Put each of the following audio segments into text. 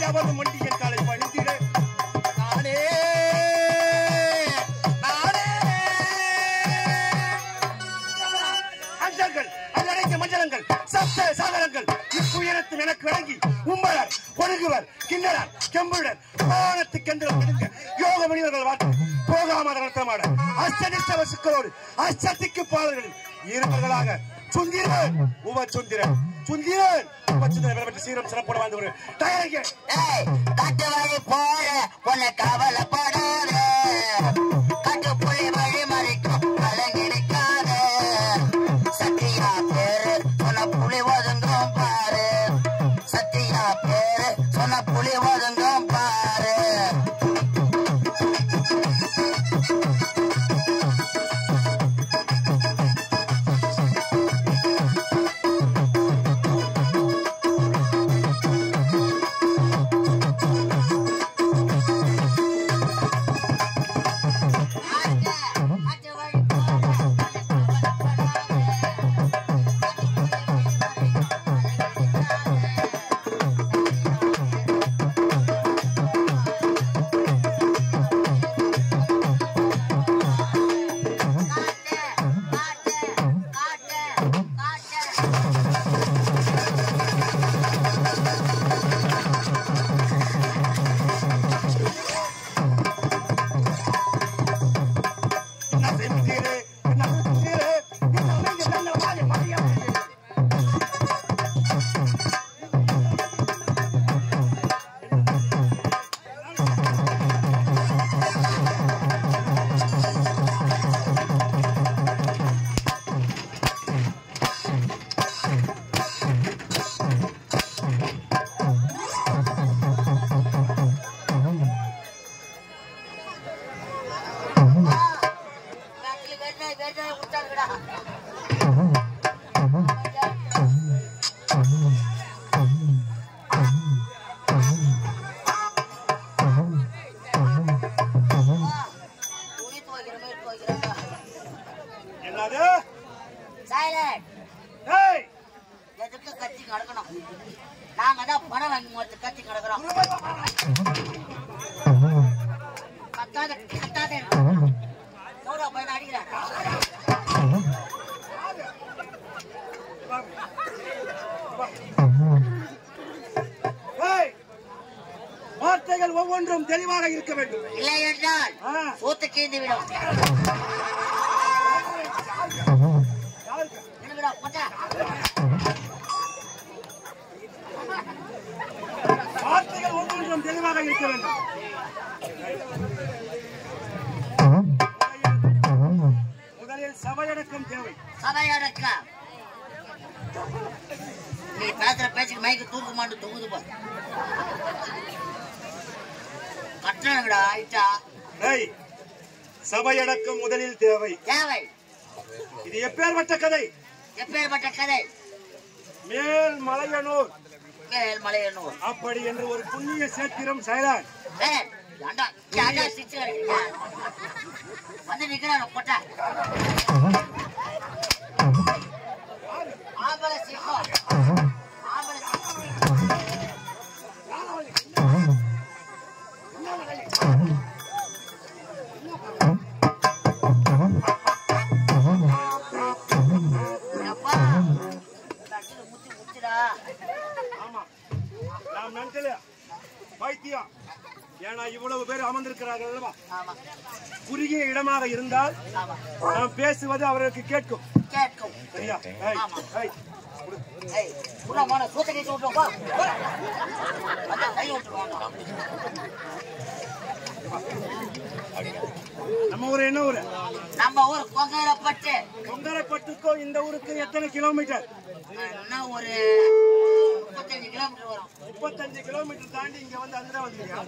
எவன் மண்டியின் காலை பணிந்திட நானே அஞ்சங்கள் அல்லடைந்த மஞ்சளங்கள் சப்த சாகரங்கள் இப்புயரத்தில் எனக்கு வழங்கி உம்மலர் ஒழுகுவர் கிண்ணறர் கெம்புடர் வானத்துக்கெந்திரம் விடுங்க யோக மனிதர்கள் வாழ்க்கை போகாமல் நடத்தமாட அஷ்டனிஷ்ட வசுக்களோடு அஷ்டத்திக்கு பாடல்களில் இருவர்களாக சுந்திரன் உப சுந்திரன் சுந்திரன் உப சுந்திரன் பெற்ற சீரம் சிறப்போடு வாழ்ந்து ஒரு தயாரிக்க காட்டு வழி போற உன்னை கவலைப்படாத காட்டு புலி வழி மறைக்கும் கலங்கிருக்காத சத்தியா பேரு சொன்ன புலி ஒதுங்கும் பாரு சத்தியா பேரு சொன்ன புலி ஒதுங்கும் பாரு வார்த்தைகள் ஒவ்வொன்றும் தெளிவாக இருக்க வேண்டும். இல்லை என்றால் சூத்து கீழ்ந்து விடும். வார்த்தைகள் ஒவ்வொன்றும் தெளிவாக இருக்க வேண்டும். முதலில் சபையடக்கம் தேவை. சபையடக்கம் நீ பேசுற பேச்சுக்கு மைக்கு தூக்கு மாட்டு தொங்குது போ. கட்டணங்கடா ஆயிட்டா. சபையடக்கம் முதலில் தேவை. தேவை. இது எப்பேற்பட்ட கதை? எப்பேற்பட்ட கதை? மேல் மலையனூர். மேல் மலையனூர் அப்படி என்று ஒரு புண்ணிய சேத்திரம் செயலார். வந்து நிக்கிறான் போட்டா ஆம்பள சிங்கம். ஆம்பள வைத்தியம் ஏன்னா இவ்வளவு பேர் அமர்ந்திருக்கிறார்கள் அல்லவா? குறுகிய இடமாக இருந்தால் நாம் பேசுவது அவர்களுக்கு கேட்கும். சரியா? நம்ம ஊர் என்ன ஊரு? நம்ம ஊர் கொங்கரப்பட்டு. கொங்கரப்பட்டுக்கும் இந்த ஊருக்கு எத்தனை கிலோமீட்டர்? ஒரு 35 கிலோமீட்டர் வரும். 35 கிலோமீட்டர் தாண்டி இங்க வந்து அதுதான் வந்துருக்கா?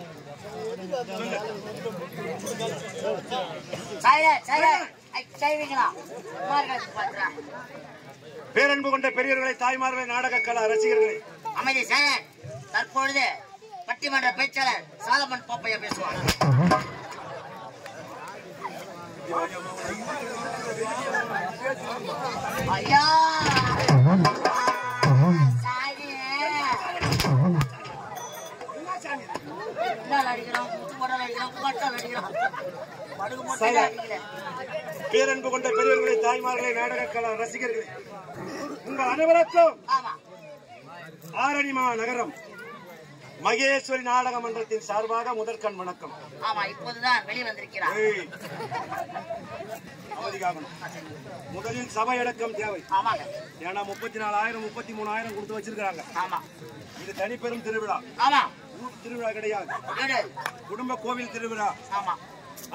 பேரன்பு கொண்ட பெரியவர்களை, தாய்மார்களை, நாடக கலா ரசிகர்களை, அமைதி சார். தற்பொழுது பட்டிமன்ற பேச்சாளர் சாலமன் பாப்பையா பேசுவார். ஐயா பேரன்பு கொண்ட பெரியவர்களை, தாய்மார்களை, நாடக கலா ரசிகர்களை, உங்கள் அனைவருக்கும் ஆரணிமா நகரம் மகேஸ்வரி நாடக மன்றத்தின் சார்பாக முதற்கண் வணக்கம். ஆமா, இப்போதுதான் வெளிவந்திருக்கிறார். முதலில் சபை அடக்கம் தேவை. ஆமாங்க. ஏன்னா 34,000 33,000 கொடுத்து வச்சிருக்காங்க. ஆமா, இது தனிப்பெரும் திருவிழா. ஆமா, ஊர் திருவிழா கிடையாது, குடும்ப கோவில் திருவிழா. ஆமா.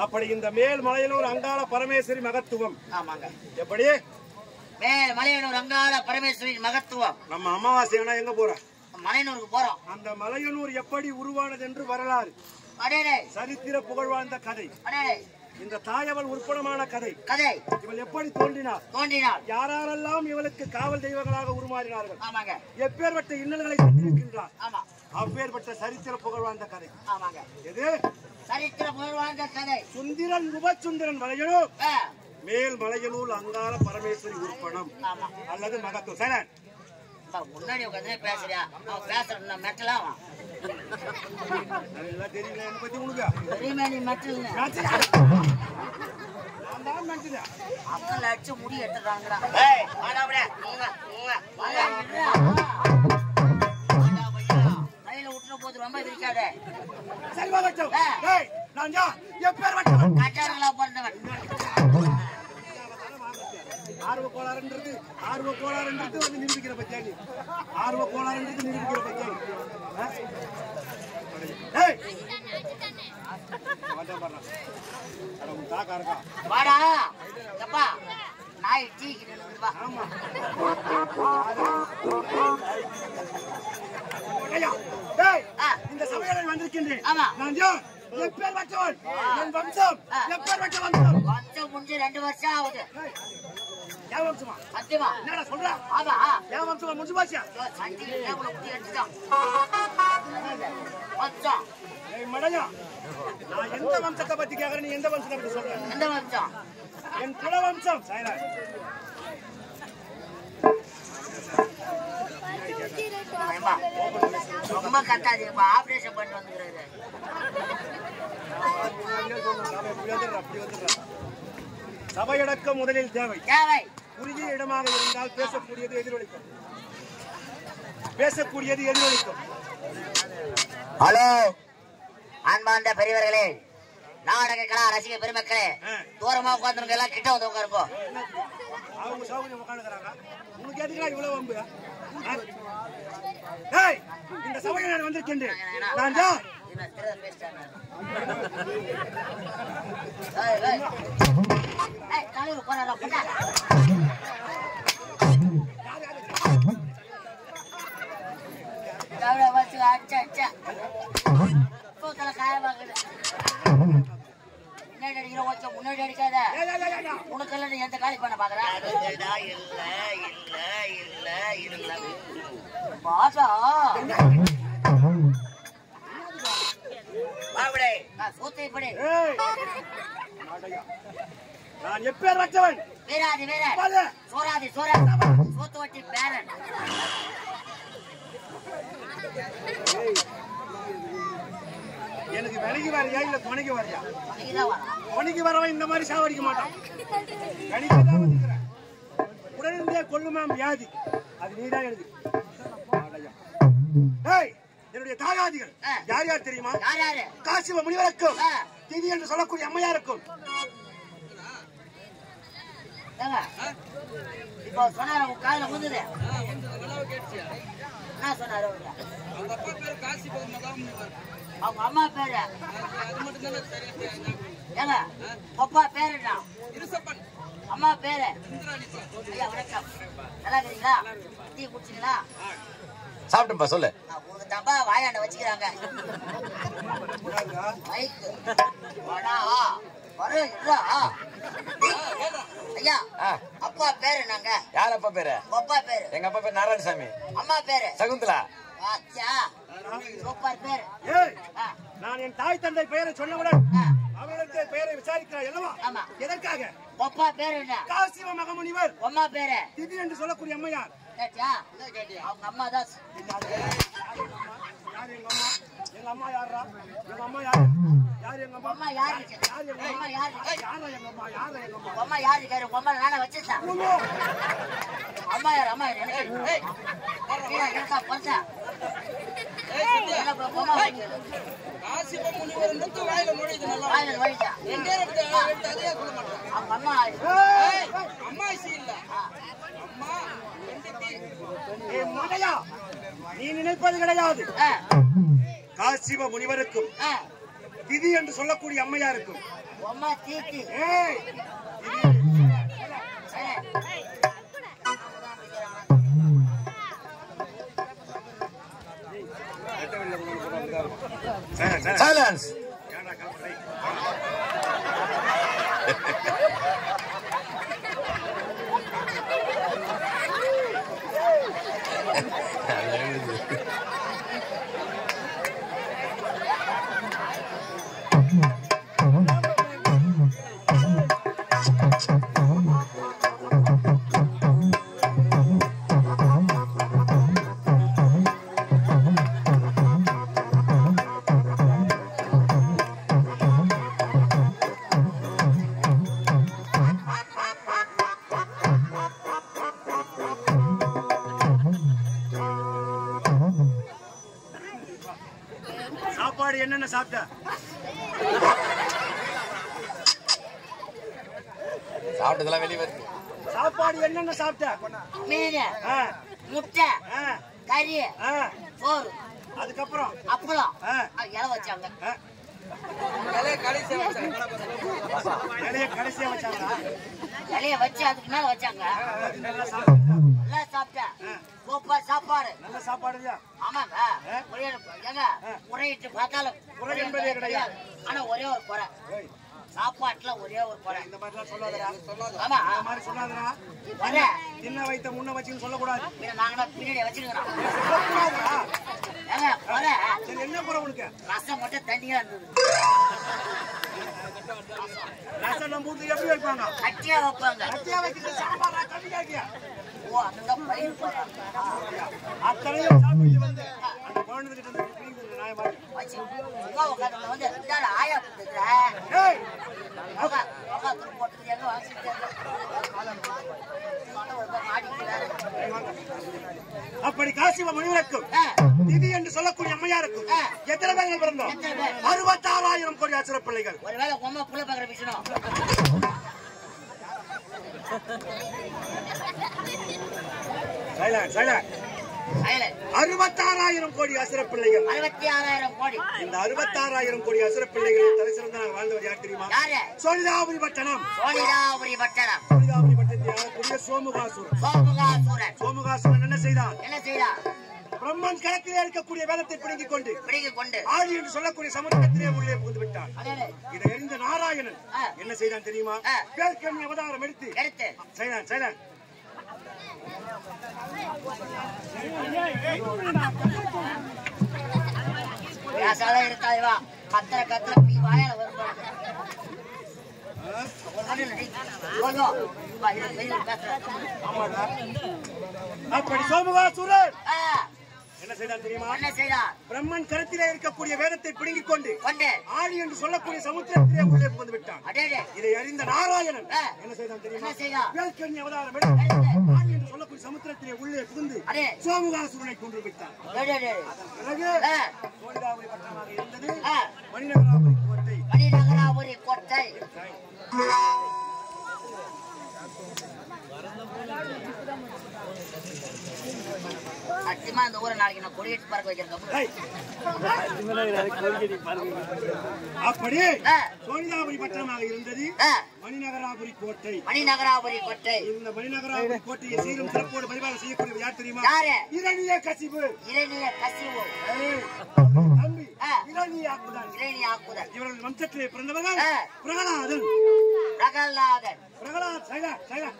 அப்படி இந்த மேல் மலையனூர் அங்காள பரமேஸ்வரி மகத்துவம். ஆமாங்க. எப்படி மேல் மலையனூர் அங்காள பரமேஸ்வரி மகத்துவம். நம்ம அமாவாசைனா எங்க போறோம்? மலையனூருக்கு போறோம். அந்த மலையனூர் எப்படி உருவானது என்று வரலாறு, சரித்திர புகழ் வாழ்ந்த கதை. இந்த தாயவள் உற்படமான கதை. இவள் எப்படி தோன்றினார், யாரெல்லாம் இவளுக்கு காவல் தெய்வங்களாக உருமாறினார்கள், எப்பேற்பட்ட இன்னல்களை சந்திருக்கின்றார், அப்பேற்பட்ட சரித்திர புகழ் வாழ்ந்த கதை. எது சரித்திர புகழ் வாழ்ந்த கதை? சுந்திரன் உபசுந்திரன் மலையனூர் மேல் மலையனூர் அங்காள பரமேஸ்வரி உற்படம் அல்லது மகத்துவம். சரி, முன்னாடி உட்காந்து பேசுறியா? அவன் பேசுற மெட்டலாம் தெரியல. என்ன பத்தி உனக்கு தெரியுமே? நீ மெட்டல் அக்கல் அடிச்சு முடி எடுத்துறாங்கடா. கையில விட்டுற போது ரொம்ப இருக்காத. கட்டாரங்களா பிறந்தவன். ஆர்வ கோளாறுன்றது வந்து நிரூபிக்கிற பத்தியாடி. ஆர்வ கோளாறுன்றது நிரூபிக்கிற பத்தியாடி. வாடா எப்பா, நாய் டீக்கு வா. ஆமா, இந்த சபையில் வந்திருக்கின்றேன். நான் எப்பேற்பட்டவன், என் வம்சம் எப்பேற்பட்ட வம்சம். வம்சம் முடிஞ்சு 2 வருஷம் ஆகுது. என் வம்சமா? சத்தியமா? என்னடா சொல்ற? ஆமா, என் வம்சமா முடிஞ்சு பாசியா? மடையா, நான் எந்த வம்சத்தை பத்தி கேக்குறேன், நீ எந்த வம்சத்தை பத்தி சொல்ற? எந்த வம்சம்? என் குல வம்சம். ரொம்ப கத்தாதீங்கப்பா, ஆபரேஷன் பண்ணி வந்துக்கிறாரு. சபையடக்கம் முதலில் தேவை. குறுகிய இடமாக இருந்தால் பேசக்கூடியது எதிரொலிக்கும். ஹலோ அன்பார்ந்த பெரியவர்களே, நாடக கலா ரசிக பெருமக்களே, தூரமா உட்கார்ந்து எல்லாம் கிட்ட வந்து உட்காருப்போ. அவங்க சௌகரியம் உட்காந்துக்கிறாங்க, உனக்கு எதுக்கா இவ்வளவு வம்பு? இந்த சபையில் நான் வந்திருக்கின்றேன். நான் முன்னாடி அடிக்காத. உனக்கு எந்த காலி பண்ண பாக்குறேன்? நான் எப்பேர் வச்சவன்? வீராதி வீரன், சோராதி சோரா, சோத்து வட்டி பேரன். எனக்கு விலகி வரையா இல்ல துணைக்கு வரையா? துணைக்கு வரவன் இந்த மாதிரி சாவடிக்க மாட்டான். உடனே கொள்ளுமாம் வியாதி, அது நீதான் எழுது. என்னுடைய தாயாதிகள் யார் யார் தெரியுமா? காசிவ முனிவருக்கும் திதி என்று சொல்லக்கூடிய அம்மையாருக்கும். இப்போ சொன்னார காலையில முந்துது. என்ன சொன்னாரு? அவங்க அம்மா பேரு ஏங்க, அப்பா பேரு என்ன? அம்மா பேரு? ஐயா வணக்கம், நல்லா இருக்கீங்களா? டீ குடிச்சீங்களா? சாப்பிட்டுப்பா, சொல்லு. உங்களுக்கு தப்பா வாயாண்ட வச்சுக்கிறாங்க. ஐயா அப்பா பேரு நாங்க. யார் அப்பா பேரு? அப்பா பேரு? எங்க அப்பா பேரு நாராயணசாமி. அம்மா பேரு? சகுந்தலா. சூப்பர் பேரு. நான் என் தாய் தந்தை பெயரை சொன்னவுடன் அவர்களுக்கு பெயரை விசாரிக்கிறாய் அல்லவா? ஆமா. எதற்காக? அப்பா பேரு என்ன? காசிவ மகமுனிவர். அம்மா பேரு? திதி என்று சொல்லக்கூடிய அம்மையார். அவங்க அம்மா தான். எங்க அம்மா யாரா? எங்க அம்மா யாரு? யார் எங்க அம்மா? அம்மா யாரு? யார் எங்க அம்மா அம்மா? யாரு? யாரா எங்க அம்மா? யாரா எங்க அம்மா? அம்மா யாரு கேரு? அம்மா நானே வச்சிட்டேன். அம்மா யாரு? அம்மா யாரு? எனக்கா பஞ்சா? அம்மா காசிப முனிவர் முத்து வாயில நுழையுது நல்லா. வாயில நுழைச்சா? எங்கே எடுத்து அதே சொல்ல மாட்டேன். அவங்க அம்மா அம்மா சி இல்ல. அம்மா எந்தித்தி. ஏய் மடையா, நீ நினைப்பது கிடையாது. காசிப முனிவருக்கும் திதி என்று சொல்லக்கூடிய அம்மையாருக்கும் அம்மா தீத்தி. ஏய் சைலன்ஸ். சாப்பாடு என்னென்ன சாப்பிட்ட? சாப்பிட்டதெல்லாம் வெளியே வருது. சாப்பாடு என்னென்ன சாப்பிட்ட? மீன், ஆ, முட்டை, ஆ, கறி, ஆ. சோறு, அதுக்கப்புறம் அப்பளம், ஆ. இலை வச்சாங்க. இலைய கடைசியா வச்சாங்க. இலைய கடைசியா வச்சாங்களா? இலைய வச்சு அதுக்கு மேல வச்சாங்க. நல்லா சாப்பிட்டா? எல்லாம் சாப்பிட்டேன். சூப்பர் சாப்பாடு. நல்ல சாப்பாடு இல்லையா? ஆமாங்க. முறையிட்டு பார்த்தாலும் குறை என்பதே கிடையாது. ஆனா ஒரே ஒரு குறை, ஏய், சாப்பாட்டுல ஒரே ஒரு குறை. இந்த மாதிரிலாம் சொல்லாதடா. ஆமா, இந்த மாதிரி சொல்லாதடா. குறை. தின்ன வைத்த முன்ன வச்சுன்னு சொல்லக்கூடாது. நாங்க பின்னாடி வச்சிருக்கிறோம். சொல்லக்கூடாதுடா. ஏங்க, குறை சரி, என்ன குறை உனக்கு? ரசம் மட்டும் தண்ணியா இருந்தது. ரசம் நம்ம வீட்டுல எப்படி வைப்பாங்க? கட்டியா வைப்பாங்க. கட்டியா வைக்கிறது சாம்பாரா கம்மியா இருக்கியா? ஓ, அந்த பயிர் குறை. அத்தனையும் சாப்பிட்டு வந்து அந்த குழந்தைகிட்ட இருந்து பிடிக்கிறது நாய் மாதிரி. வச்சு சும்மா உட்காந்து வந்து இந்தாண்ட ஆயா கொடுத்துருக்குற. ஏய், உட்காந்து போட்டு எங்க வாங்கிட்டு அப்படி காசிப முனிவருக்கும் திதி என்று சொல்லக்கூடிய அம்மையாருக்கும் எத்தனை பேர்கள் பிறந்தோம்? 66,000 கோடி அசுர பிள்ளைகள். ஒருவேளை உமா புள்ள பாக்குற விஷயம். Silent, silent. 66,000 கோடி அசுர பிள்ளைகள். 66,000 கோடி. இந்த 66,000 கோடி அசுர பிள்ளைகள் தலை சிறந்த வாழ்ந்தவர் யார் தெரியுமா? யாரு? சோழிதாபுரி பட்டணம். சோழிதாபுரி பட்டணம். சோழிதாபுரி பட்டணத்தை ஆளக்கூடிய சோமுகாசுரன். சோமுகாசுரன். சோமுகாசுரன் என்ன செய்தான்? என்ன செய்தார்? பிரம்மன் கரத்திலே இருக்கக்கூடிய வேதத்தை பிடுங்கிக் கொண்டு கொண்டு ஆதி என்று சொல்லக்கூடிய சமுத்திரத்திலே உள்ளே புகுந்து விட்டான். அதே இதை அறிந்த நாராயணன் என்ன செய்தான் தெரியுமா? பேர்க்கணி அவதாரம் எடுத்து செய்தான். செய்தான். பேசாத இருக்காதுவா. கத்திர கத்திர நீ வாயால வரும். அப்படி சோமுகாசுரன் என்ன செய்தான் தெரியுமா? என்ன செய்தார்? பிரம்மன் கருத்திலே இருக்கக்கூடிய வேதத்தை பிடுங்கிக் கொண்டு கொண்டு ஆடி என்று சொல்லக்கூடிய சமுத்திரத்திலே உள்ளே புகுந்து விட்டான். அடேடே. இதை அறிந்த நாராயணன் என்ன செய்தான் தெரியுமா? என்ன செய்தார்? பேர்க்கணி அவதாரம் எடுத்து ஆடி என்று சொல்லக்கூடிய சமுத்திரத்திலே உள்ளே புகுந்து சோமுகாசுரனை கொன்று விட்டான். அடேடே. பிறகு சோழிதாபுரி பட்டணமாக இருந்தது மணிநகராபுரி கோட்டை. மணிநகராபுரி கோட்டை. சத்தியமா இந்த ஊரை நாளைக்கு நான் கொடியேற்றி பறக்க வைக்கிறேன். அப்படி சோழிதாபுரி பட்டணமாக இருந்தது மணிநகராபுரி கோட்டை. மணிநகராபுரி கோட்டை. இந்த மணிநகராபுரி கோட்டையை சீரும் சிறப்போடு பரிபாலனை செய்யக்கூடிய யார் தெரியுமா? யாரு? இரணியகசிபு. இரணியகசிபு. தம்பி இரணியாக்குதல். இரணியாக்குதல். இவர்கள் வம்சத்திலே பிறந்தவர்கள் பிரகலாதன். பிரகலாதன். பிரகலாத் சைலா சைலா.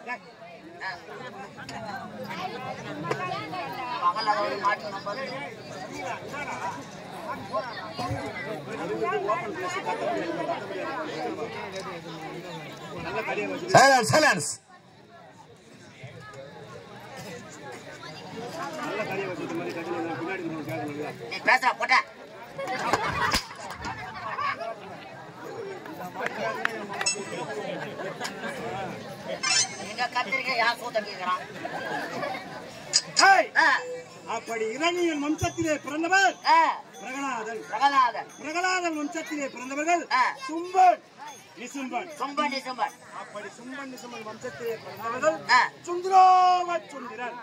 பிரகலாதன் மாட்டி நம்பர். Silence, silence. நல்ல கதையை வச்சுட்டு மாதிரி கதையில பின்னாடி கேட்கணும். நீ பேசுற போட்ட தூத்தடிக்கிறான். ஏய், அப்படி இரணியன் வம்சத்திலே பிறந்தவர் பிரகலாதன். பிரகலாதன் வம்சத்திலே பிறந்தவர்கள் சும்பன், நிசும்பன். அப்படி சும்பன் நிசும்பன் வம்சத்திலே பிறந்தவர்கள் சுந்தரோவச்சுந்திரன்.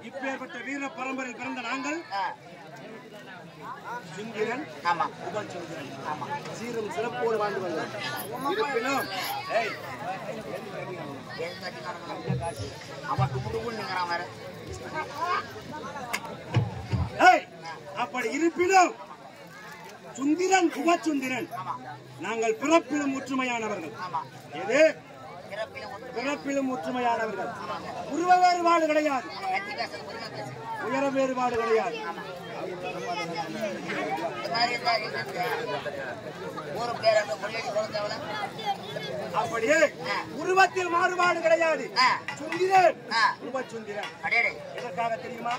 இப்பேற்பட்ட வீர பரம்பரை பிறந்த நாங்கள் சுந்திரன், உபசுந்திரன் சீரும் சிறப்போடு வாழ்ந்து வந்தோம். இருப்பினும் அப்படி இருப்பினும் சுந்திரன், உபசுந்திரன் நாங்கள் பிறப்பிலும் ஒற்றுமையானவர்கள். எது பிறப்பிலும் ஒற்றுமையானவர்கள். உருவ வேறுபாடு கிடையாது, உயர வேறுபாடு கிடையாது. அப்படியே உருவத்தில் மாறுபாடு கிடையாது. சுந்திரன், உபசுந்திரன். எதற்காக தெரியுமா?